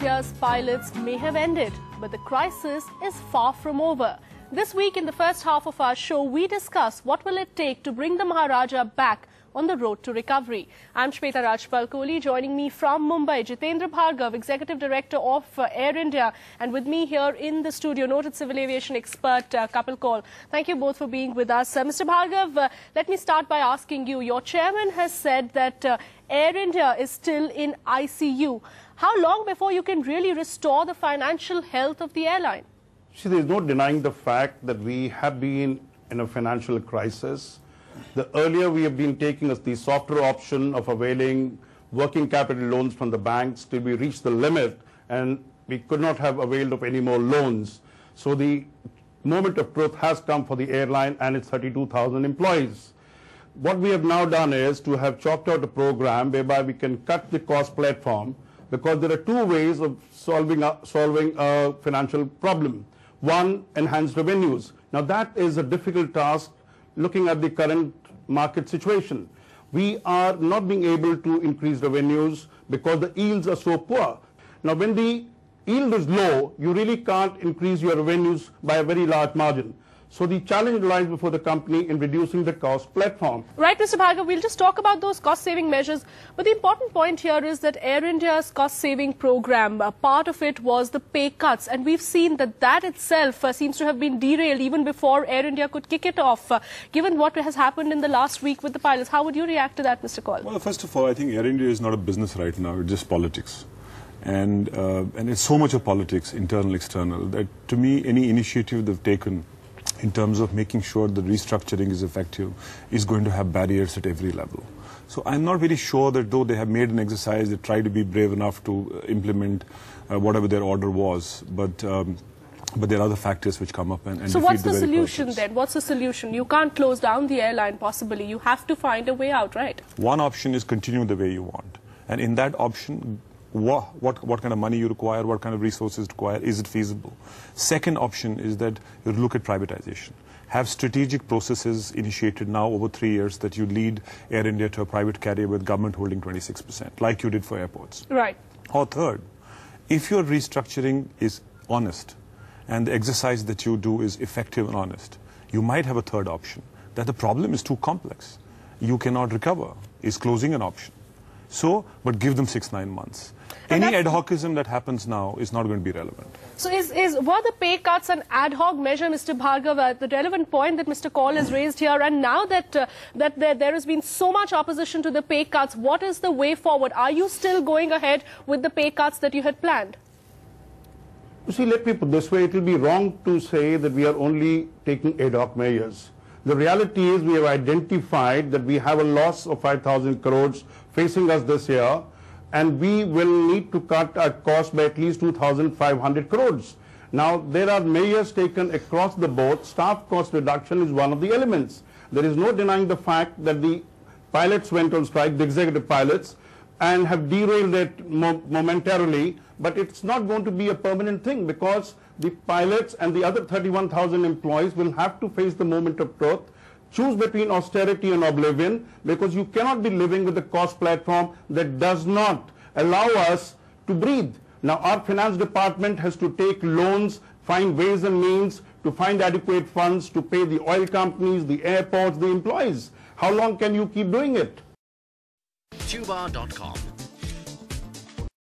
India's pilots may have ended, but the crisis is far from over. This week in the first half of our show, we discuss what will it take to bring the Maharaja back on the road to recovery. I'm Shweta Rajpal-Kohli. Joining me from Mumbai, Jitendra Bhargav, Executive Director of Air India, and with me here in the studio, noted civil aviation expert Kapil Kaul. Thank you both for being with us. Mr. Bhargav, let me start by asking you, your chairman has said that Air India is still in ICU. How long before you can really restore the financial health of the airline? See, there is no denying the fact that we have been in a financial crisis. The earlier we have been taking the softer option of availing working capital loans from the banks till we reached the limit and we could not have availed of any more loans. So the moment of truth has come for the airline and its 32,000 employees. What we have now done is to have chalked out a program whereby we can cut the cost platform, because there are two ways of solving a financial problem. One, enhanced revenues. Now that is a difficult task looking at the current market situation. We are not being able to increase revenues because the yields are so poor. Now when the yield is low, you really can't increase your revenues by a very large margin. So the challenge lies before the company in reducing the cost platform. Right, Mr. Bhargav, we'll just talk about those cost-saving measures. But the important point here is that Air India's cost-saving program, part of it was the pay cuts. And we've seen that that itself seems to have been derailed even before Air India could kick it off. Given what has happened in the last week with the pilots, how would you react to that, Mr. Kaul? Well, first of all, I think Air India is not a business right now, it's just politics. And it's so much of politics, internal, external, that to me, any initiative they've taken in terms of making sure the restructuring is effective is going to have barriers at every level. So I'm not really sure that though they have made an exercise, they try to be brave enough to implement whatever their order was, but there are other factors which come up and so what's the solution then? What's the solution? You can't close down the airline possibly. You have to find a way out, right? One option is continue the way you want. And in that option, what kind of money you require, what kind of resources require, is it feasible? Second option is that you look at privatization. Have strategic processes initiated now over 3 years that you lead Air India to a private carrier with government holding 26%, like you did for airports. Right. Or third, if your restructuring is honest and the exercise that you do is effective and honest, you might have a third option, that the problem is too complex. You cannot recover. Is closing an option? So, but give them 6-9 months. Any ad hocism that happens now is not going to be relevant. So were the pay cuts an ad hoc measure, Mr. Bhargav, the relevant point that Mr. Kaul has raised here, and now that there has been so much opposition to the pay cuts, what is the way forward? Are you still going ahead with the pay cuts that you had planned? You see, let me put it this way, it will be wrong to say that we are only taking ad hoc measures. The reality is we have identified that we have a loss of 5,000 crores facing us this year, and we will need to cut our cost by at least 2,500 crores. Now, there are measures taken across the board. Staff cost reduction is one of the elements. There is no denying the fact that the pilots went on strike, the executive pilots, and have derailed it momentarily, but it's not going to be a permanent thing because the pilots and the other 31,000 employees will have to face the moment of truth, choose between austerity and oblivion, because you cannot be living with a cost platform that does not allow us to breathe. Now, our finance department has to take loans, find ways and means to find adequate funds to pay the oil companies, the airports, the employees. How long can you keep doing it? Tuba.com